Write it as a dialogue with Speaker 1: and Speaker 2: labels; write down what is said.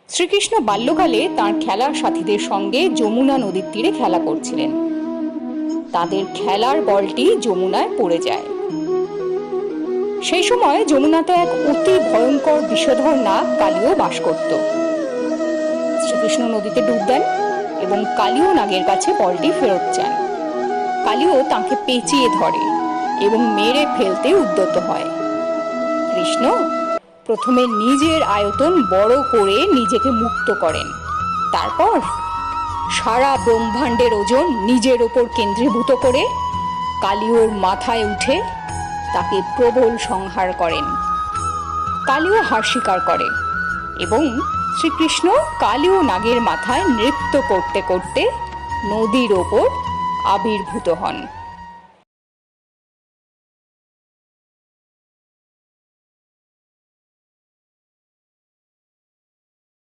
Speaker 1: শ্রীকৃষ্ণ বাল্যকালে তাঁর খেলার সাথীদের সঙ্গে যমুনা নদীর তীরে খেলা করছিলেন। তাদের খেলার বলটি যমুনায় পড়ে যায়। সেই সময় যমুনাতে এক অতি ভয়ঙ্কর বিষধর নাগ কালীও বাস করত। শ্রীকৃষ্ণ নদীতে ডুব দেন এবং কালীয় নাগের কাছে বলটি ফেরত চান। কালীও তাঁকে পেঁচিয়ে ধরে এবং মেরে ফেলতে উদ্যত হয়। কৃষ্ণ প্রথমে নিজের আয়তন বড় করে নিজেকে মুক্ত করেন। তারপর সারা ব্রহ্মাণ্ডের ওজন নিজের ওপর কেন্দ্রীভূত করে কালীয়র মাথায় উঠে তাকে প্রবল সংহার করেন। কালীয় হার স্বীকার করে এবং শ্রীকৃষ্ণ কালীয় নাগের মাথায় নৃত্য করতে করতে নদীর ওপর আবির্ভূত হন।